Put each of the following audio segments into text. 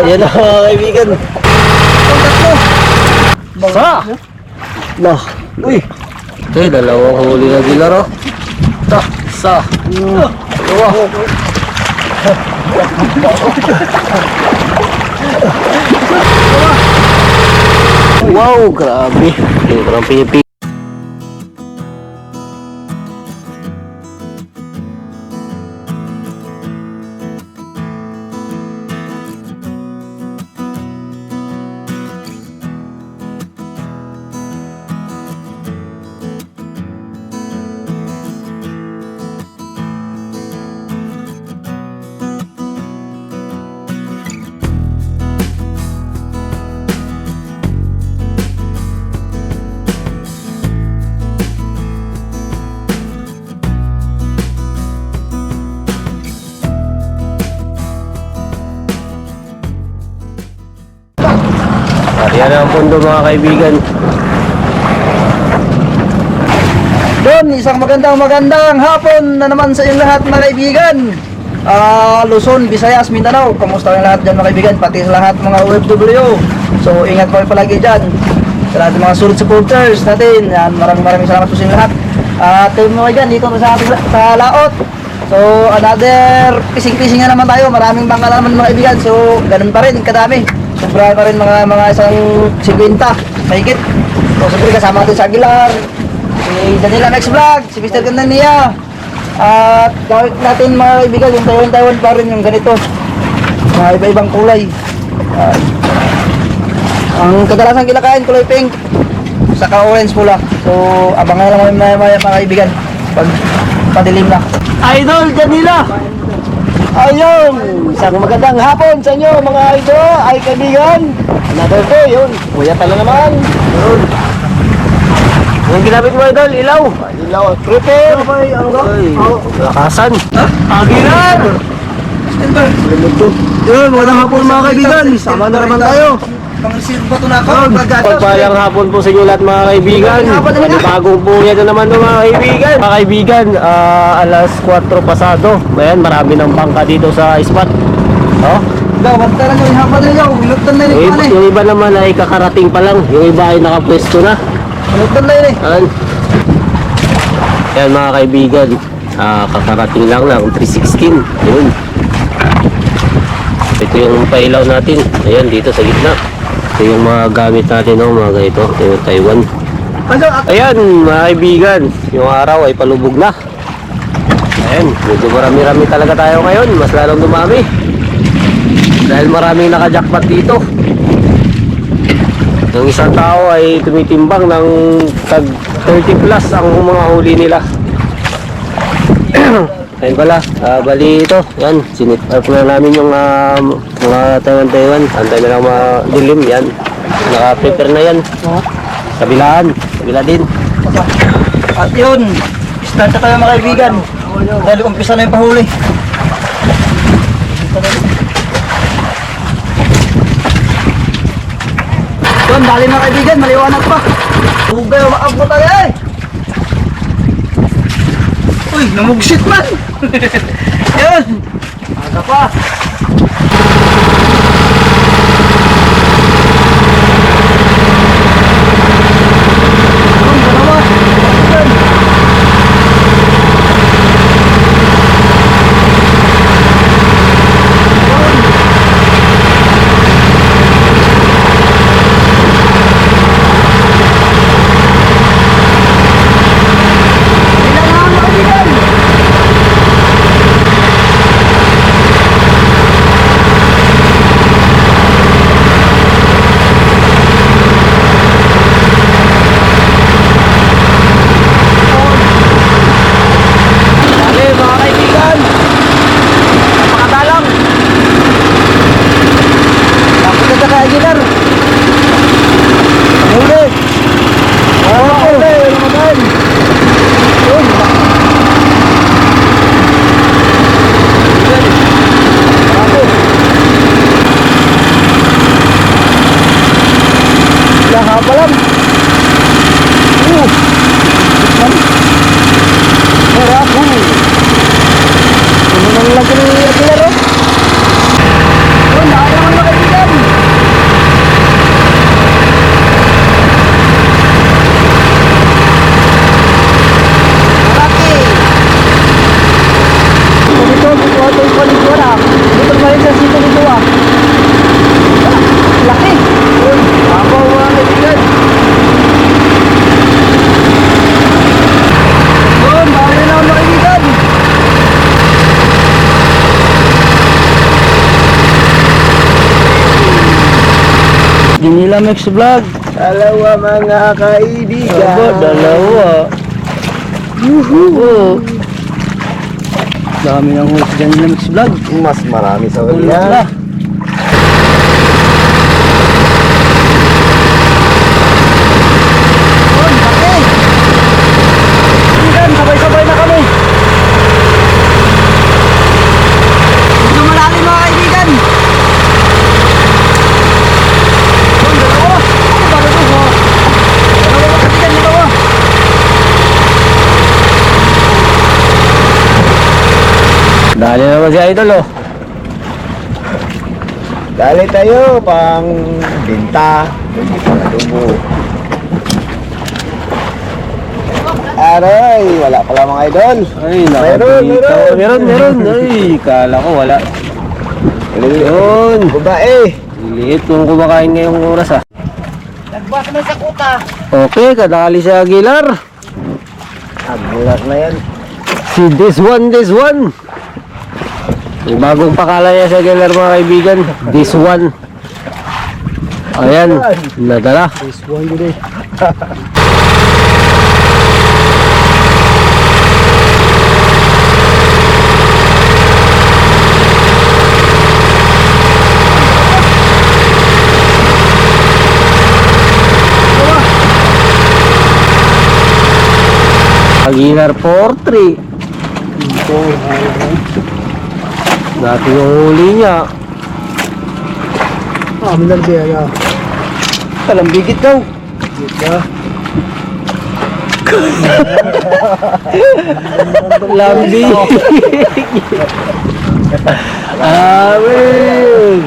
Yan na mga kaibigan. Sa! Nah, uy! Okay, dalawang huli na dilaro. Sa! Dalawa. Wow, grabe. Parang Pilipino. Yan ang pundo mga kaibigan. Doon, isang magandang hapon na naman sa inyong lahat mga kaibigan. Luzon, Visayas, Mindanao, kamusta ang lahat dyan mga kaibigan, pati sa lahat mga OFW. So ingat po palagi dyan sa lahat ng mga solid supporters natin. Yan, maraming salamat po sa inyong lahat. At kayo mga kaibigan, dito na sa Laot. So another pising-pising na naman tayo, maraming bangka naman mga kaibigan. So ganun pa rin, kadami. Sobra pa rin mga isang 50 mahigit. So siyempre kasama natin sa Aguilar, si Daniela Max Vlog, si Mr. Gandania. At gawin natin mga kaibigan yung Taiwan pa rin yung ganito, mga iba-ibang kulay. Ang kadalasan kinakain kulay pink saka orange pula. So abangan lang mga kaibigan pag padilim na. Idol Daniela! Ayun, isang magandang hapon sa inyo mga idol, ay kaibigan. Another day, yun, kuya tala naman. Yun. Ang ginamit mo idol, ilaw. Ilaw, prepare. Ano ka? Lakasan. Aguilar! Yun, magandang hapon mga kaibigan. Sama na naman tayo. Pang-receive ba ito na ako? Pagpalang hapon po sa inyo lahat mga kaibigan. Bagong buya na naman mga kaibigan. Mga kaibigan, alas 4 pasado. Ayan, marami ng bangka dito sa spot. Oh. Basta lang yung hapon nila. Minugtan na yun. Yung iba naman ay kakarating pa lang. Yung iba ay nakapwesto na. Minugtan na yun eh. Ayan mga kaibigan, kakarating lang ng 316. Yun. Ito yung pailaw natin. Ayan, dito sa gitna. Ito yung mga gamit natin, no, mga ganito. Ito yung Taiwan. Ayan mga kaibigan, yung araw ay palubog na. Ayan, medyo marami-rami talaga tayo ngayon. Mas lalong dumami dahil maraming naka-jackpot dito. Yung isang tao ay tumitimbang ng tag 30 plus ang mga huli nila. Ayun pala, bali ito, yan, sinit up na namin yung mga Taiwan. Antay na lang madilim, yan. Naka-prepare na yan. Kabila din. At yun, start na tayo mga kaibigan. Dahil umpisa na yung pahuli. Yun, dali mga kaibigan, maliwanag pa. Hugay, umaabot tayo eh. Uy, namugsit man. Yun. Aga pa. Haba lang. Meraku. Ini nang lagi ni Aguilar. Oh, nak yang mana lagi? Dinila Mix Vlog. Dalawa mga kaibigan. Aba, dalawa. Yuhu. Dami ng huli dyan nila Mix Vlog. Mas marami sa Huli kanila. sila. Yun, laki. Kaibigan, sabay-sabay na kami. Medyo malalim mga kaibigan. Yun, dalawa. Ano ba ito? Dalawa kaibigan, dalawa. Dali naman si Idol oh. Dali tayo pang binta. Hindi pa nadubo. Aray, wala pala mga idol. Ay, Meron, nakabitaw. meron. Meron. Ay, kala ko wala. Yun. Babae. Liit kung kumakain ngayong oras ah. Nagbas na sa kuta. Okay, kadali si Aguilar. Agulat na yan. Si this one. May bagong pakala niya sa Aguilar mga kaibigan. This one. Ayan, nadala. This one today. Aguilar 4-3. Dati yung huli niya. Amin lang siya, ya. Kalambigit daw. Lambi. Amen.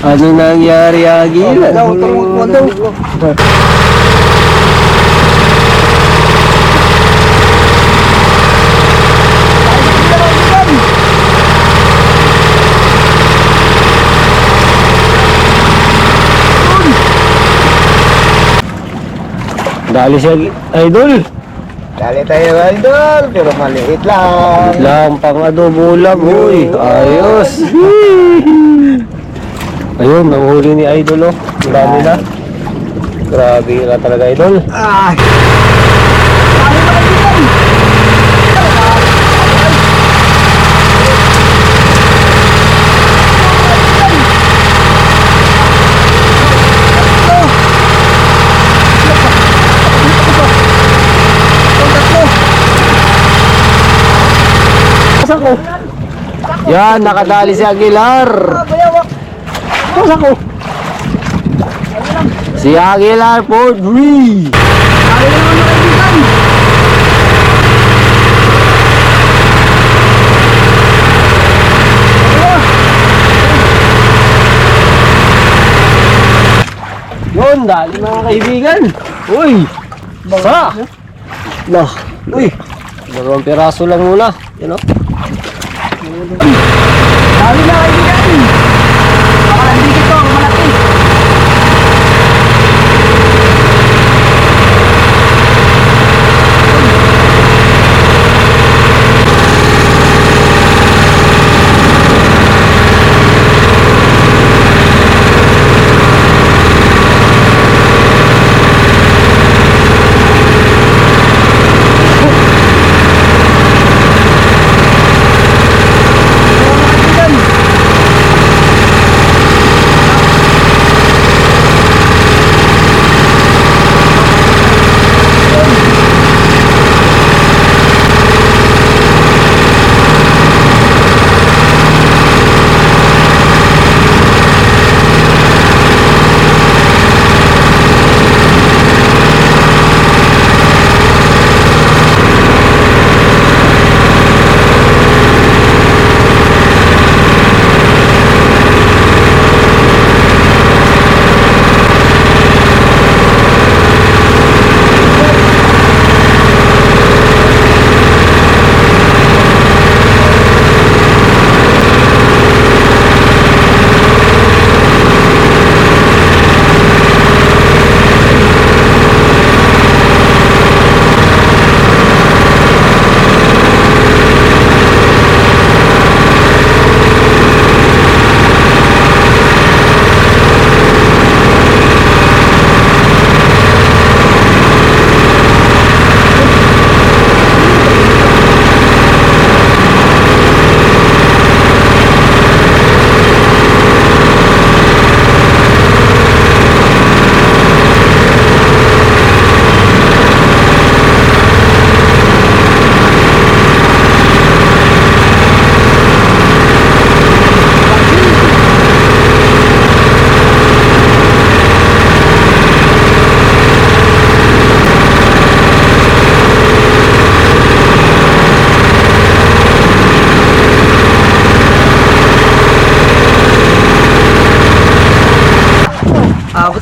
Ano nangyari Aguilar? Daw, tumutuan daw. Dali si Idol. Dali tayo idol, pero maliit lang. Lang pang adobo lang, uy. Ayos. Ayun, ang huli ni Idol oh. Ang dami na. Grabe na talaga Idol. Ah. Yan, nakadali si Aguilar. Si Aguilar for 3. Yun, dali mga kaibigan. Uy, sa. Lah, uy. 2 piraso lang muna. Yan o. Dali na kaibigan. Baka hindi ito, malaki.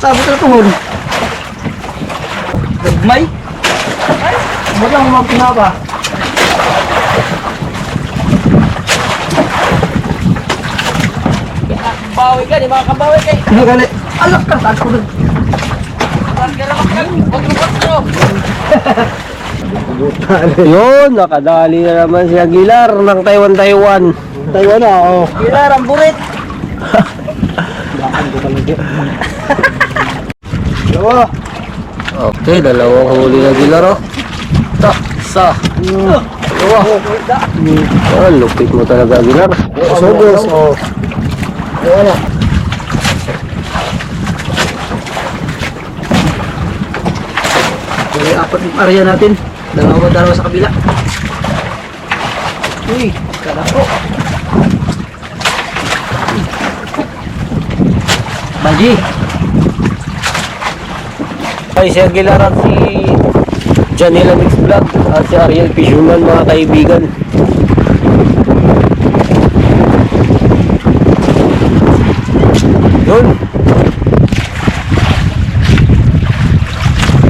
sabot na tuhon. Gagmay. Ba't lang magpinapa? Bawi ka, di makakabawi kay. Ano gali? Alak ka, taas ko doon. Yun, nakadali na naman si Aguilar ng Taiwan. Taiwan na, oh. Gilar, ang burit. Dalawa. Okay, dalawang huli na Aguilar, oh. Ta, sa. Dalawa. Oh, lupit mo talaga, Aguilar. Sugos, oh. Dalawa na. Kaya apat yung area natin. Dalawa sa kabila. Uy, kalako. Baji. Ay, si Aguilar at si Janela Mix Vlog at si Ariel Fisherman, mga kaibigan. Yun.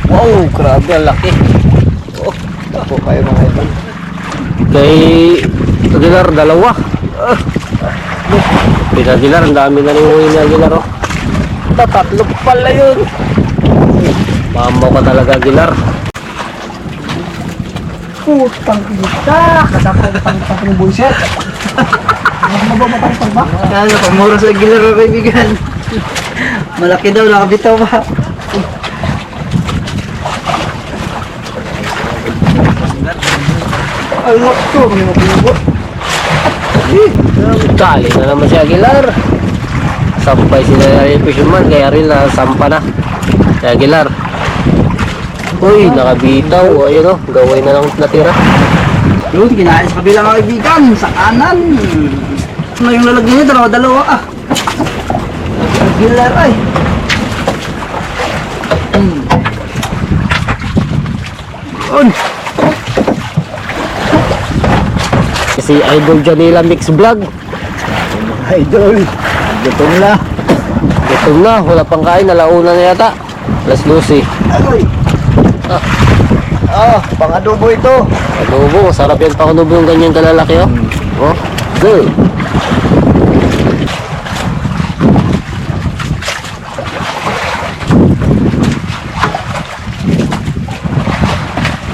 Wow, grabe, ang laki. Oh, Ako kayo mga idol. kay Aguilar, dalawa. Kay Aguilar, ang dami na rin huli ni Aguilar, oh. Tatlo pala yun. Mamaw ka talaga, Aguilar. Putang kita. Kasapang ng bullshit. Mababatang ba? Ano, pamura sa gilar mga kaibigan. Malaki daw, nakabitaw ba? Ay, ito, may mapinubo. Dali na naman si Aguilar. Sampay sila Ariel Fisherman, kaya rin na sampa na si Aguilar. Uy, nakabitaw. Ayun, oh, gaway na lang natira. Yun, kinain sa kabila mga kaibigan, sa kanan. Ano yung lalagyan niya? Dalawa ah. Gilar ay. Yun. Si Idol Janela Mix Vlog. Idol. Gutom na. Gutom na, wala pang kain, nalauna na yata. Alas 12. Agoy. Pang-adobo ito. Adobo, masarap yan pang adobo yung ganyan kalalaki, oh. Oh, good.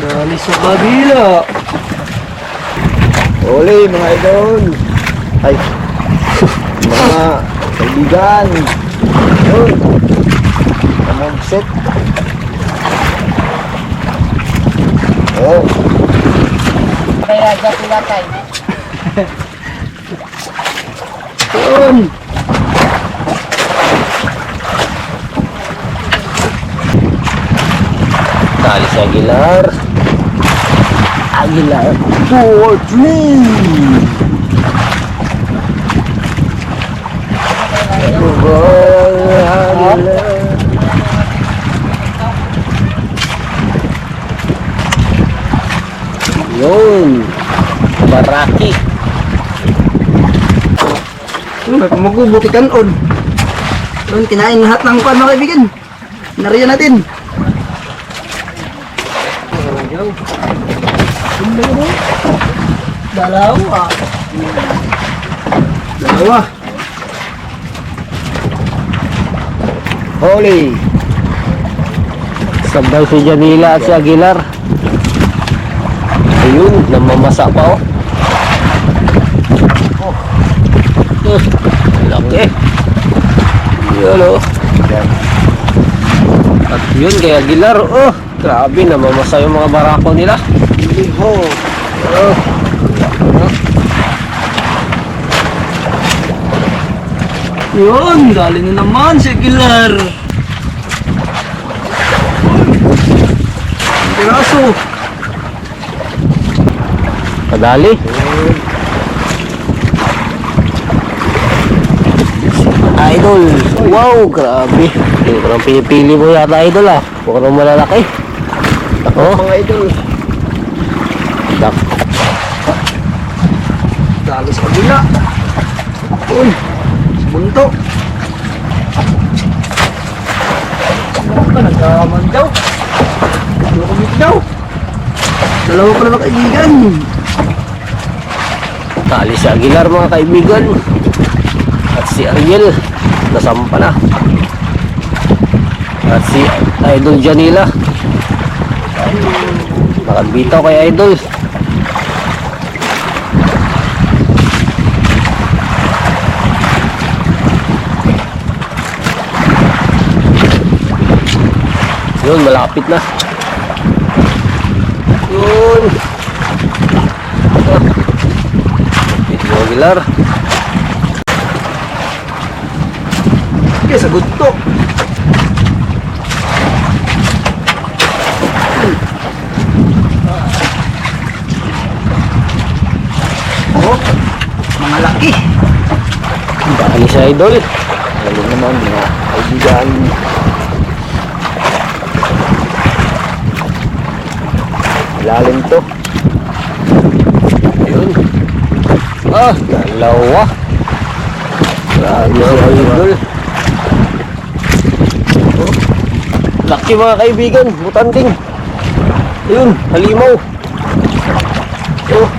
Dali sa kabila. Oli, mga idol. Ay. Mga kaibigan. Yun. Tamang set. Oh. Kaya dyan pinatay. Yun. Dali si Aguilar. Aguilar. 4-3. Yun. Baraki. May pamagubuti kanon. Yun, kinain lahat ng pan mga kaibigan. Nariyan natin. Dalawa. Dalawa. Oli. Sabay si Janela at si Aguilar. Ayun, namamasa pa, oh. Laki. Yun, oh. At yun, kay Aguilar, oh. Grabe, namamasa yung mga barako nila. Liho. Oh. Yun, galing na naman si Aguilar. Piraso. Kadali. Idol. Wow, grabe. Yung parang pinipili mo yata, Idol, ah. Mukhang malalaki. Oh, Mga idol. dak. Dali sa kabila. Uy, bunto. Nagkaman daw. Lukumit daw. Dalawa pa na kaibigan. Tali si Aguilar mga kaibigan. At si Ariel nasampa na. At si Idol Janila nakabitaw kay Idol. Yun, malapit na. Yun. Ito Aguilar. Okay, sagot to. Oh, mga laki. Dahil si Idol. Lalo naman mga kaibigan. Ilalim to. Yun. Dalawa. Grabe si Idol. Laki mga kaibigan, butanding. Ayun, halimaw. Oh.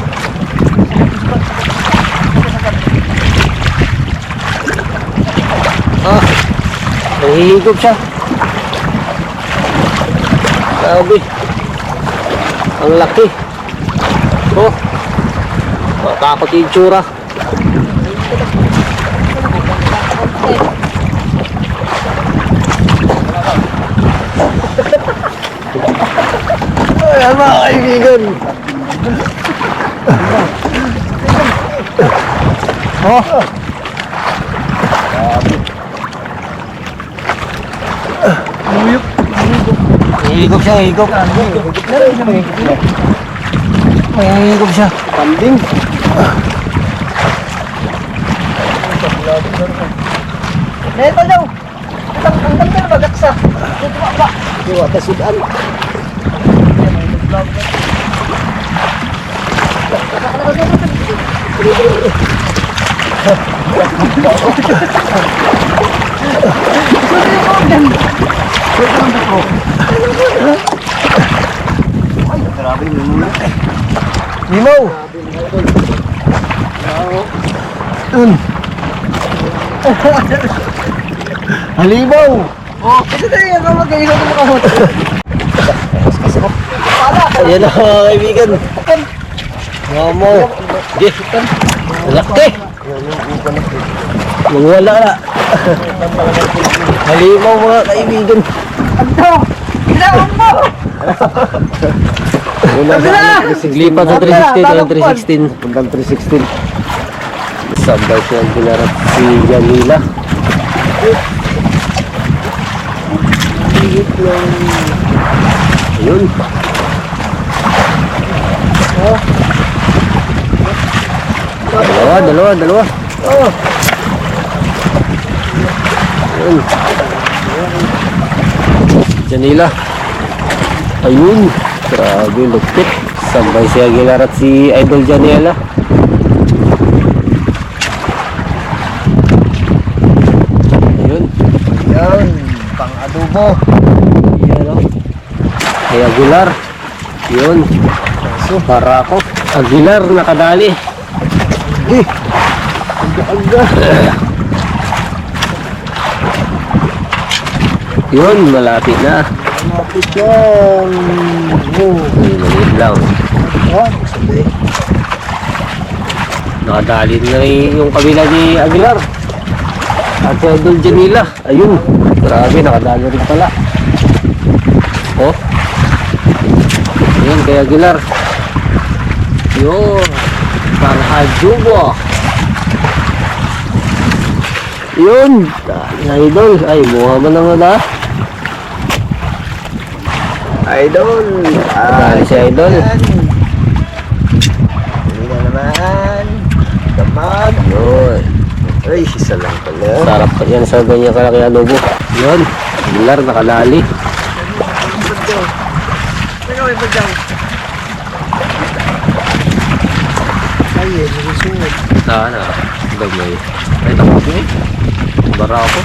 Nahihigop siya. Grabe. Ang laki. Oh. Matakot yung tsura. Ayan mga kaibigan. Oh. Hihigop siya, hihigop. Hihigop siya. Kambing. Neto daw. Ang ganda na bagaksa. Yung kasudan. Grabe yung muna. Limaw! Halimaw! Oh, kasi tayo yung mag-iigaw ng mga hot. Ayan na mga kaibigan. Mga mo. Di. Laki. Mangwala na. Halimaw mga kaibigan. Ano? Kailangan mo! Lipat sa 316 o 316. Hanggang 316. Sabay siya ang pinarap si Janila. Ayun. Dalawa. Oh, Ayun. Janila. Ayun. Grabe, lupit. Sabay si Aguilar at si Idol Janela. Ayun. yan. Pang-adobo. Yan o. Kay Aguilar. Yun. Para ako. Aguilar nakadali. Yun, malapit na. Malapit yan. Oh. Ayun, maliit lang. Oh, sabi. Nakadali na yung kabila ni Aguilar. At si Idol Janila. Ayun. Grabe, nakadali rin pala. Oh. Ayun, kay Aguilar. Yun. Para Ajubo. Yun. Idol. Ay, buha mo naman ha. Idol. Nakadali si Idol. Hindi na naman. Damag. Yun. Ay, isa lang pala. Sarap pa yan sa ganyan kalaki adobo. Yun. Aguilar, nakadali. Ay, nasusunod. Gamay. Ay, tapos eh. Bara ako.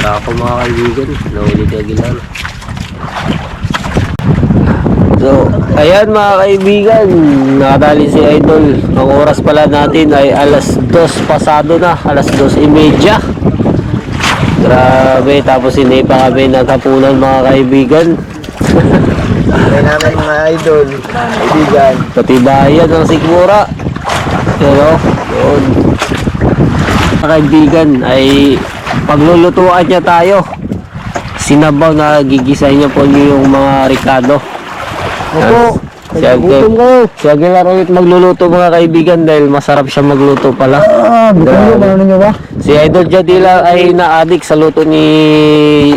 Tara ako mga kaibigan. Nahuli ni Aguilar. So, ayan mga kaibigan, nakadali si Idol. Ang oras pala natin ay alas 2 pasado na, alas 2:30. Grabe, tapos hindi pa kami naghapunan mga kaibigan. Kaya namin mga idol, kaibigan. Pati bayan ng Sigmura. Pero, yun. Mga kaibigan ay paglulutuan niya tayo. Sinabaw na gigisay niya po niyo yung mga ricado. Opo, Si Aguilar ulit magluluto mga kaibigan dahil masarap siya magluto pala. Ano ninyo ba? Si Idol Jadila ay na-addict sa luto ni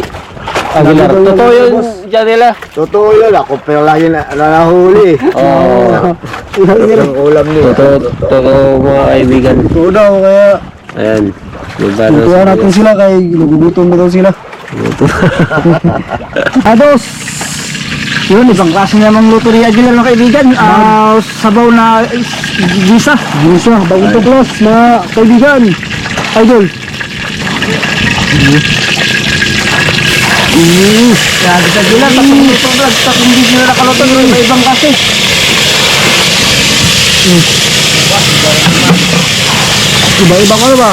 Aguilar. Totoo yun, Jadila? Totoo yun, ako pero lagi na nahuli. Oo. Ang ulam niya. Totoo mga kaibigan. Totoo daw, kaya Ayan. Diba tutuwa natin sila kay nagugutom na daw sila. Ados! Yun, ibang klase namang luto ni Aguilar mga kaibigan. Sabaw na gisa. Gisa, bagong tuklas mga kaibigan. Idol. Grabe sa Aguilar, tapos luto vlog. Tapos hindi sila nakaluto ng ibang klase. Iba-iba ka na ba?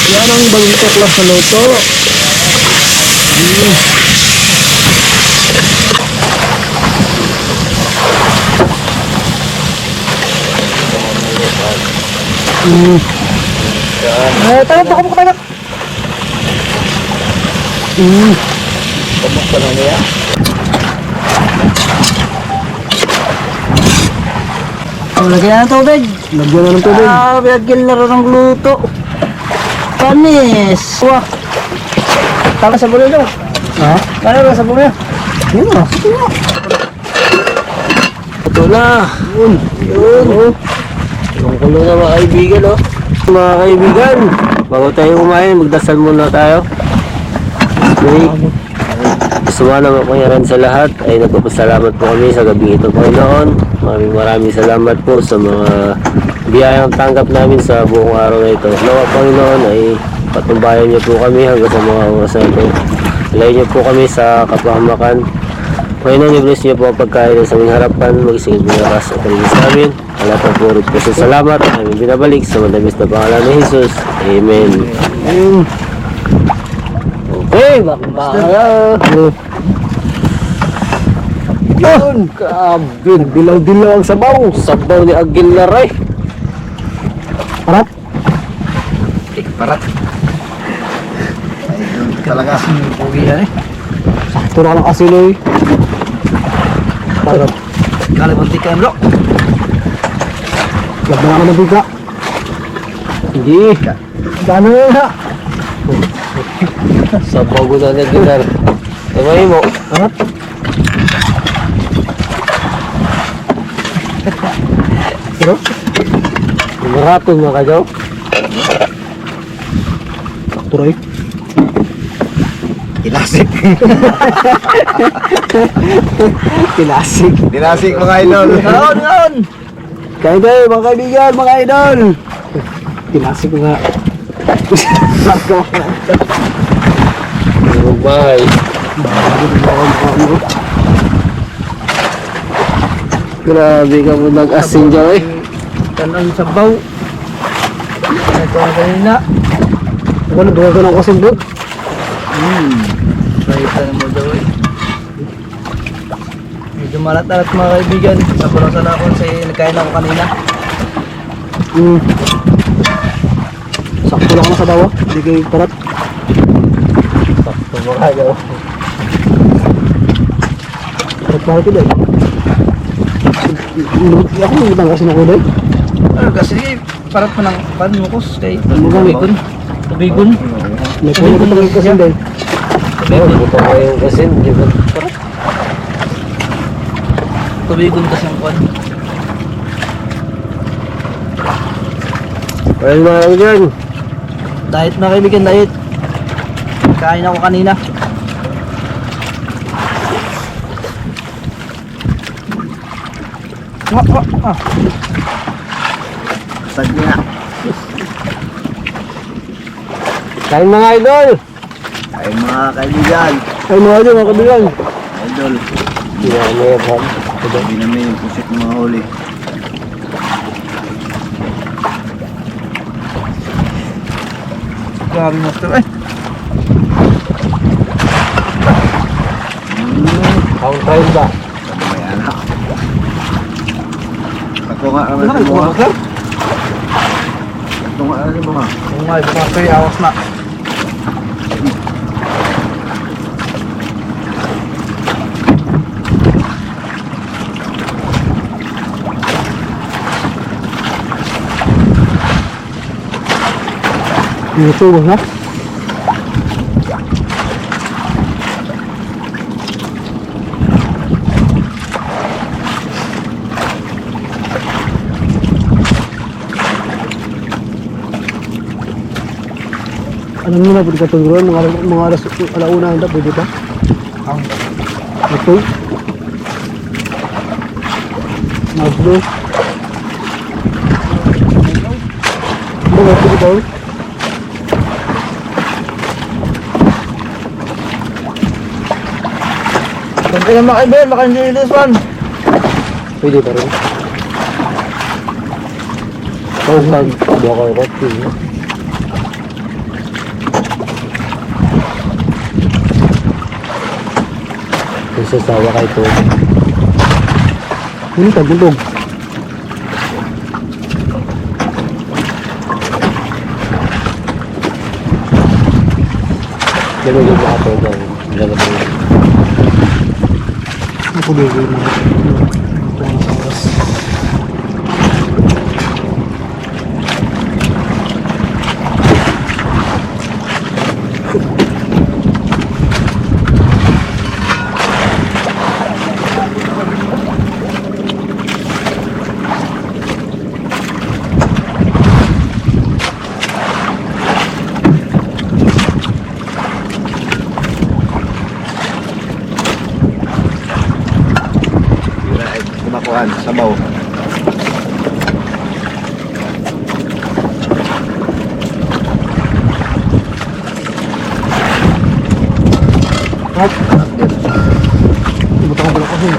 Yan ang bagong tuklas sa loto. Tayo, tayo, tayo. Kamusta na niya? Lagyan na ng tubig. Lagyan na ng tubig. Aguilar ng luto. Panis. Wah. Tama sa bulo daw. Ha? Kaya ba sa bulo? Yun na. Ito na. Yun. Yung kulo na mga kaibigan, oh. Mga kaibigan, bago tayo kumain, magdasal muna tayo. Okay. Gusto naman pangyarihan sa lahat ay nagpapasalamat po kami sa gabi ito, Panginoon. Maraming salamat po sa mga biyayang tanggap namin sa buong araw na ito. Nawa, Panginoon, ay patnubayan niyo po kami hanggang sa mga oras na ito. Ilayin niyo po kami sa kapahamakan. Panginoon, i-bless niyo po ang pagkain sa aming harapan, mag-isingin po lakas at kaligis sa amin. Alat ang puro po sa salamat, aming binabalik sa madamis na pangalan ni Jesus. Amen. Okay, bakala. Yun, kabin. Dilaw-dilaw ang sabaw. Sabaw ni Aguilar ay. Parat. Parat. Talaga. Pugi yan eh. Sakto na lang asiloy. Parat. Kalimunti ka bro. Lagyan ako ng biga. Hindi. Gano'n yun ha? Sabaw ko na ni Aguilar. Tamayin mo. Parat. Pero? Maraton mga kajaw. Sakto rin. Kinasik. Kinasik. Kinasik mga idol. Ngaon! Kain tayo mga kaibigan, mga idol. Kinasik ko nga. Sakto. Bye. Grabe ka mo nag-asin dyan eh. Tanang sabaw. Ito ang kanina. Ano ba ka ng kasin doon? Nakita na mo daw eh. Medyo malat-alat mga kaibigan. Sa pulang sana ako sa nagkain ako kanina. Sakto lang ako sa bawa. Hindi kayo parat. Sakto mga kajaw. Parat pa ito dahil. Ako nagutang kasi ako dahil. Ano kasi parat mo ng panmukos kay Tubigon. Tubigon. May puno ko itong kasin dahil. Buto ko yung kasin. Di ba? Tubigon kasi ang kwan. Well mga kaibigan. Diet mga kaibigan, diet. Kain ako kanina. Sagdi na. Kain mga idol. Ay mga kaibigan, Ay mga idol, mga kaibigan. idol, Yan mo yan, Han. hindi namin yung pusit ng mga huli. Grabe master eh. Ang trial ba? May anak. Ako nga naman sa mga. Ako nga naman sa mga. Oo nga, ito mga 3 hours na. Ito ba na? Alam niyo na, pwede ka turuan, mga alas, alauna na, pwede pa? Ito? Magdo? Mga pwede ba? Siyempre naman kaibigan, makansin this one. Pwede pa rin. Oh, pag buka ko ito. Sasawa ka ito. Ini tagulog. Dalawa yung mga ito. Dalawa yung Ako din yung mga oras. Kumakuhan, sabaw. Hop. Ibutang ko pala kasi.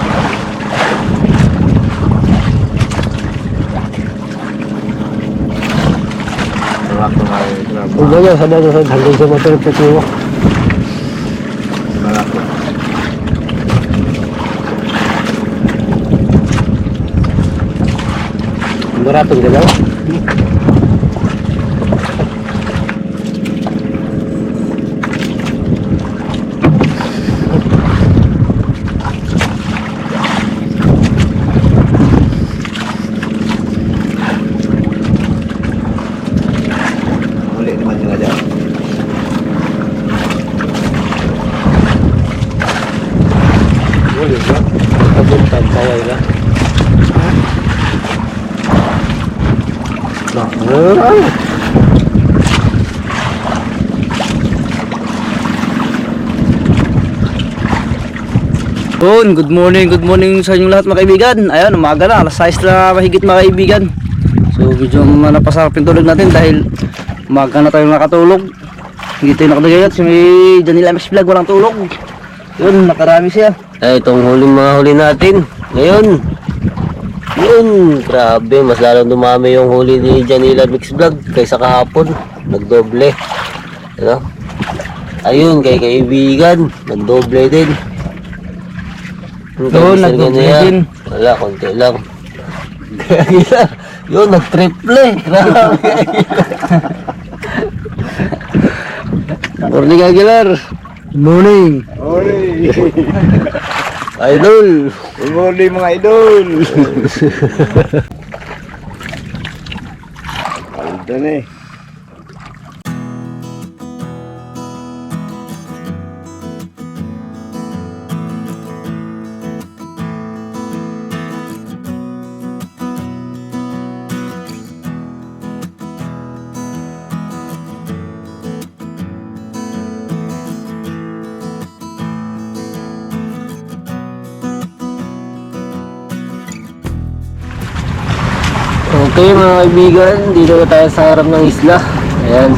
Sarap ng mga Huwag na yan, sabi na hanggang sa materpet mo. malaki. Maratong galaw. Huli naman sila dyan. Huli ba? Kabuntag, kaway na. Ay! Good morning sa inyong lahat mga kaibigan. Ayan, umaga na, alas 6 na mahigit mga kaibigan. So medyo napasarap yung tulog natin dahil umaga na tayo nakatulog. Hindi tayo nakadagayat, si Janila MX Vlog walang tulog. Yun, nakarami siya. Ay, itong huling mga huli natin. Ngayon. Yun, grabe. Mas lalong dumami yung huli ni Janila Mix Vlog kaysa kahapon. Nagdoble. Ano? Ayun, kay kaibigan. Nagdoble din. Yung Doon, kay Mr. nagdoble Ganyan, din. wala, konti lang. Yun, nag-triple. Grabe. Morning Aguilar. Morning. Idol. Good morning mga idol. Aldan eh. Okay mga kaibigan, dito na tayo sa harap ng isla. Ayan.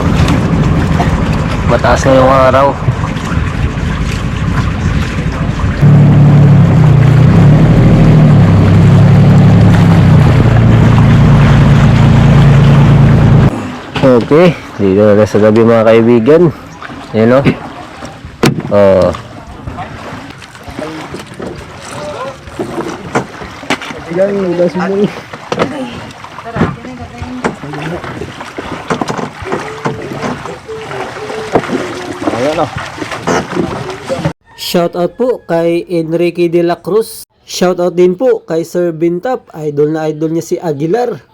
Mataas na yung araw. Okay, dito na sa gabi mga kaibigan. Ayan o. Oh. Kaibigan, ulas mo. Ayan o. Shoutout po kay Enrique de la Cruz. Shoutout din po kay Sir Bintap. Idol na idol niya si Aguilar.